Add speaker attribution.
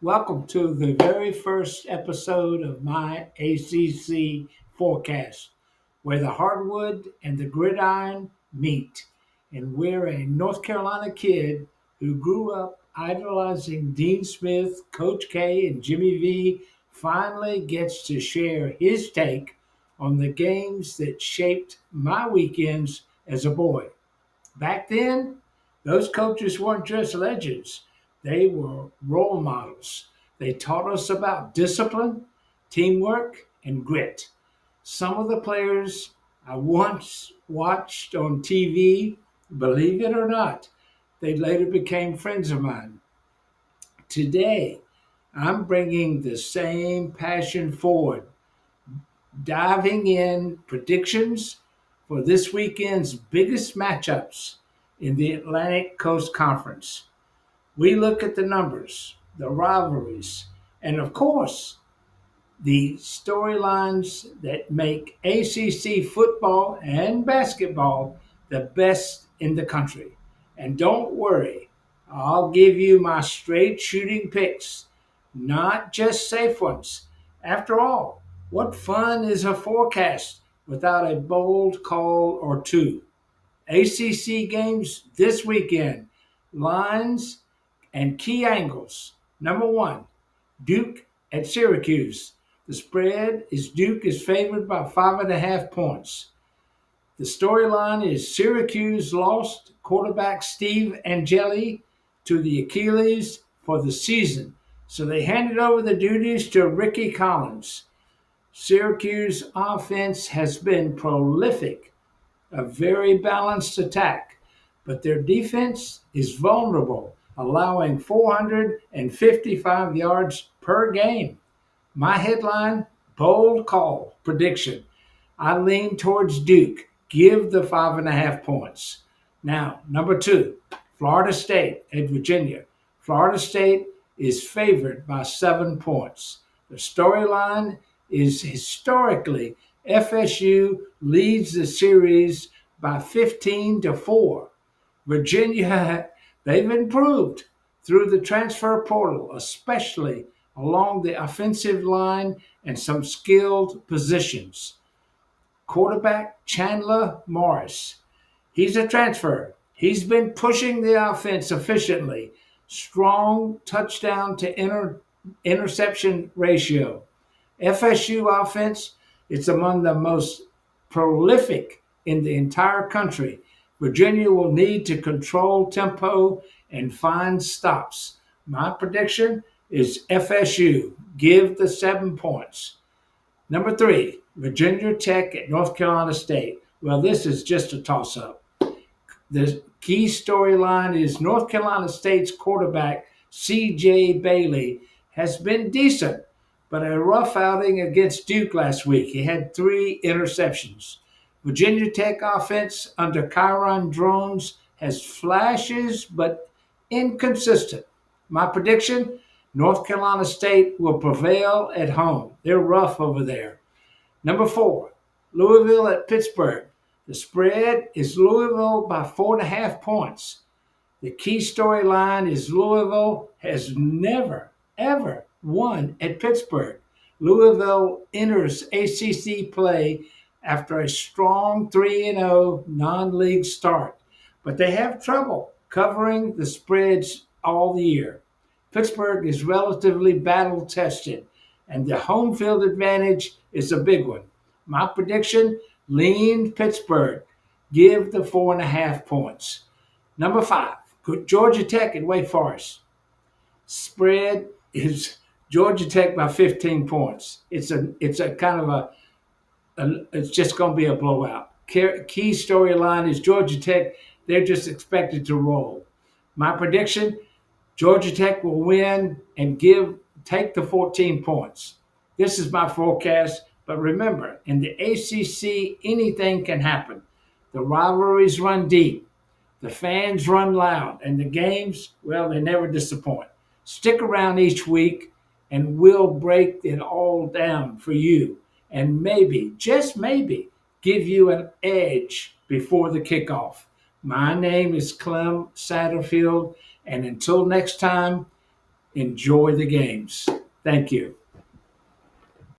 Speaker 1: Welcome to the very first episode of my ACC forecast, where the hardwood and the gridiron meet. And we're a North Carolina kid who grew up idolizing Dean Smith, Coach K, and Jimmy V finally gets to share his take on the games that shaped my weekends as a boy. Back then, those coaches weren't just legends, they were role models. They taught us about discipline, teamwork, and grit. Some of the players I once watched on TV, believe it or not, they later became friends of mine. Today, I'm bringing the same passion forward, diving in predictions for this weekend's biggest matchups in the Atlantic Coast Conference. We look at the numbers, the rivalries, and of course, the storylines that make ACC football and basketball the best in the country. And don't worry, I'll give you my straight shooting picks, not just safe ones. After all, what fun is a forecast without a bold call or two? ACC games this weekend, lines and key angles. Number one, Duke at Syracuse. The spread is Duke is favored by 5.5 points. The storyline is Syracuse lost quarterback Steve Angeli to the Achilles for the season, so they handed over the duties to Ricky Collins. Syracuse offense has been prolific, a very balanced attack, but their defense is vulnerable, allowing 455 yards per game. My headline, bold call prediction. I lean towards Duke. Give the 5.5 points. Now, number two, Florida State at Virginia. Florida State is favored by 7 points. The storyline is historically FSU leads the series by 15-4. Virginia, they've improved through the transfer portal, especially along the offensive line and some skilled positions. Quarterback Chandler Morris, he's a transfer. He's been pushing the offense efficiently. Strong touchdown to interception ratio. FSU offense, it's among the most prolific in the entire country. Virginia will need to control tempo and find stops. My prediction is FSU. Give the 7 points. Number three, Virginia Tech at North Carolina State. Well, this is just a toss up. The key storyline is North Carolina State's quarterback, C.J. Bailey, has been decent, but a rough outing against Duke last week. He had 3 interceptions. Virginia Tech offense under Kyron Drones has flashes, but inconsistent. My prediction, North Carolina State will prevail at home. They're rough over there. Number four, Louisville at Pittsburgh. The spread is Louisville by 4.5 points. The key storyline is Louisville has never, ever won at Pittsburgh. Louisville enters ACC play after a strong 3-0 non-league start, but they have trouble covering the spreads all year. Pittsburgh is relatively battle tested, and the home field advantage is a big one. My prediction, lean Pittsburgh. Give the 4.5 points. Number five, Georgia Tech at Wake Forest. Spread is Georgia Tech by 15 points. It's a kind of it's just going to be a blowout. Key storyline is Georgia Tech. They're just expected to roll. My prediction, Georgia Tech will win and take the 14 points. This is my forecast, but remember, in the ACC, anything can happen. The rivalries run deep, the fans run loud, and the games, well, they never disappoint. Stick around each week, and we'll break it all down for you, and maybe, just maybe, give you an edge before the kickoff. My name is Clem Satterfield, and until next time, enjoy the games. Thank you.